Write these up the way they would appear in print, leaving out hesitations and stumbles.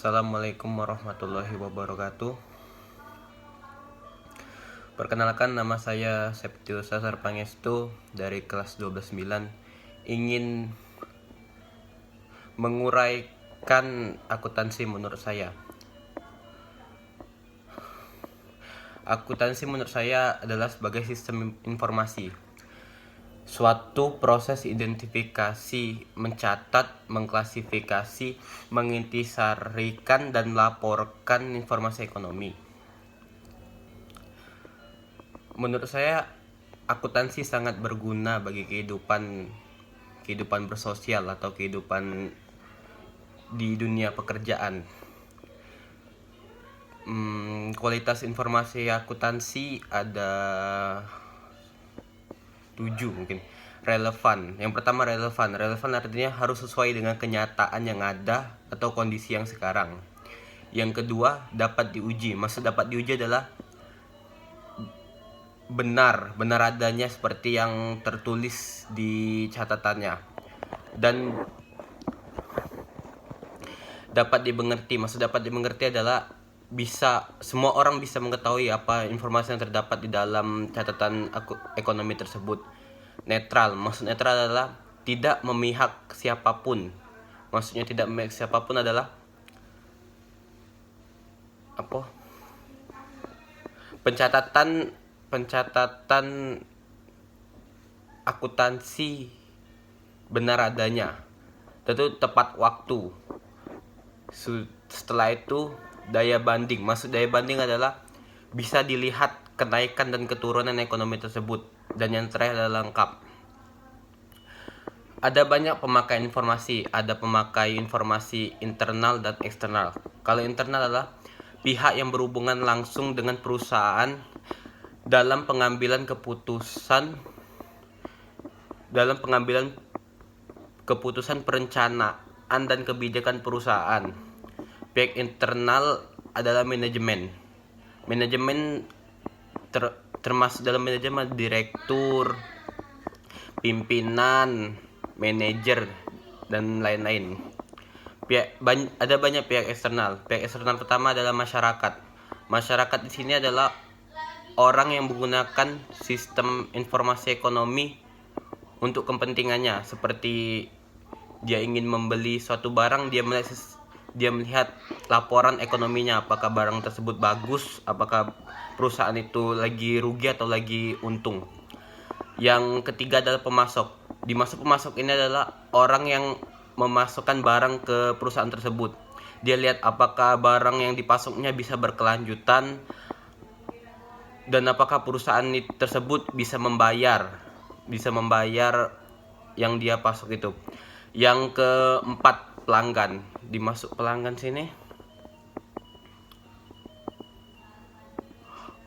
Assalamualaikum warahmatullahi wabarakatuh. Perkenalkan, nama saya Septius Sasar Pangestu dari kelas 12-9. Ingin menguraikan akuntansi menurut saya. Akuntansi menurut saya adalah sebagai sistem informasi, suatu proses identifikasi, mencatat, mengklasifikasi, mengintisarikan, dan melaporkan informasi ekonomi. Menurut saya, akuntansi sangat berguna bagi kehidupan bersosial atau kehidupan di dunia pekerjaan. Kualitas informasi akuntansi ada 7 mungkin. Relevan. Yang pertama, relevan. Relevan artinya harus sesuai dengan kenyataan yang ada atau kondisi yang sekarang. Yang kedua, dapat diuji. Maksud dapat diuji adalah benar adanya seperti yang tertulis di catatannya. Dan dapat dimengerti. Maksud dapat dimengerti adalah semua orang bisa mengetahui apa informasi yang terdapat di dalam catatan ekonomi tersebut. Netral. Maksud netral adalah tidak memihak siapapun. Maksudnya tidak memihak siapapun adalah pencatatan akuntansi benar adanya, tentu tepat waktu. Setelah itu, daya banding. Maksud daya banding adalah bisa dilihat kenaikan dan keturunan ekonomi tersebut. Dan yang terakhir adalah lengkap. Ada banyak pemakai informasi. Ada pemakai informasi internal dan eksternal. Kalau internal adalah pihak yang berhubungan langsung dengan perusahaan dalam pengambilan keputusan perencanaan dan kebijakan perusahaan. Pihak internal adalah manajemen. Manajemen termasuk dalam manajemen direktur, pimpinan, manajer, dan lain-lain. Ada banyak pihak eksternal. Pihak eksternal pertama adalah masyarakat. Masyarakat di sini adalah orang yang menggunakan sistem informasi ekonomi untuk kepentingannya. Seperti dia ingin membeli suatu barang, dia melihat laporan ekonominya, apakah barang tersebut bagus, apakah perusahaan itu lagi rugi atau lagi untung. Yang ketiga adalah pemasok. Pemasok ini adalah orang yang memasukkan barang ke perusahaan tersebut. Dia lihat apakah barang yang dipasoknya bisa berkelanjutan dan apakah perusahaan tersebut bisa membayar yang dia pasok itu. Yang keempat, pelanggan. Dimasuk pelanggan sini,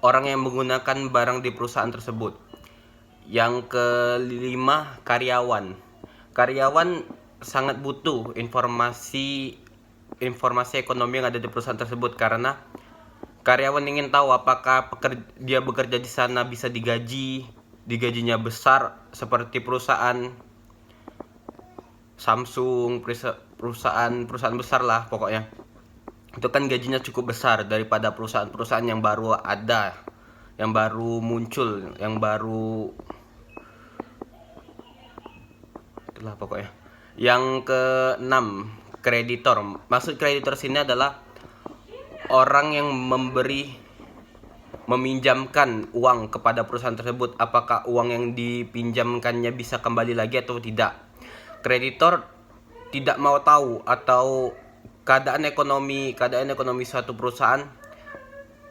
orang yang menggunakan barang di perusahaan tersebut. Yang kelima, karyawan. Karyawan sangat butuh informasi ekonomi yang ada di perusahaan tersebut, karena karyawan ingin tahu apakah dia bekerja di sana bisa digajinya besar seperti perusahaan Samsung, perusahaan besar lah pokoknya. Itu kan gajinya cukup besar daripada perusahaan-perusahaan yang baru ada, yang baru muncul, yang baru itulah pokoknya. Yang keenam, kreditor. Maksud kreditor sini adalah orang yang meminjamkan uang kepada perusahaan tersebut. Apakah uang yang dipinjamkannya bisa kembali lagi atau tidak. Kreditor tidak mau tahu atau keadaan ekonomi suatu perusahaan,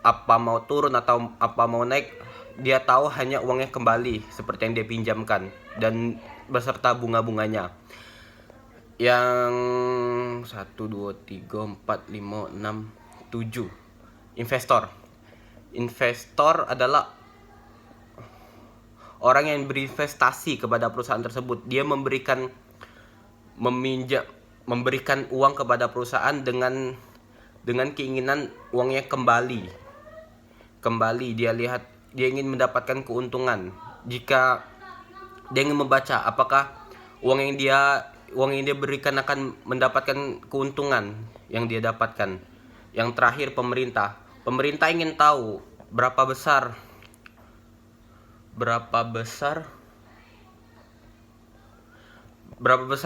apa mau turun atau apa mau naik. Dia tahu hanya uangnya kembali seperti yang dia pinjamkan dan beserta bunga-bunganya. Yang 1, 2, 3, 4, 5, 6, 7. Investor adalah orang yang berinvestasi kepada perusahaan tersebut. Dia memberikan uang kepada perusahaan dengan keinginan uangnya kembali. Dia ingin mendapatkan keuntungan. Jika dia ingin membaca apakah uang yang dia berikan akan mendapatkan keuntungan, yang dia dapatkan. Yang terakhir, pemerintah. Pemerintah ingin tahu berapa besar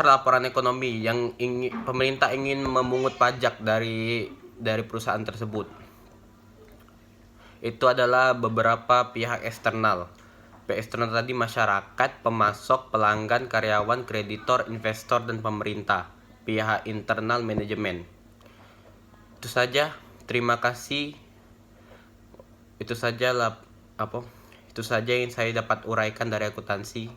laporan ekonomi yang pemerintah ingin memungut pajak dari perusahaan tersebut. Itu adalah beberapa pihak eksternal. Pihak eksternal tadi masyarakat, pemasok, pelanggan, karyawan, kreditor, investor, dan pemerintah. Pihak internal manajemen. Itu saja. Terima kasih. Itu saja yang saya dapat uraikan dari akuntansi.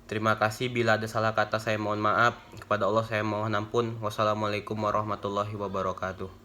Terima kasih. Bila ada salah kata saya mohon maaf. Kepada Allah saya mohon ampun. Wassalamualaikum warahmatullahi wabarakatuh.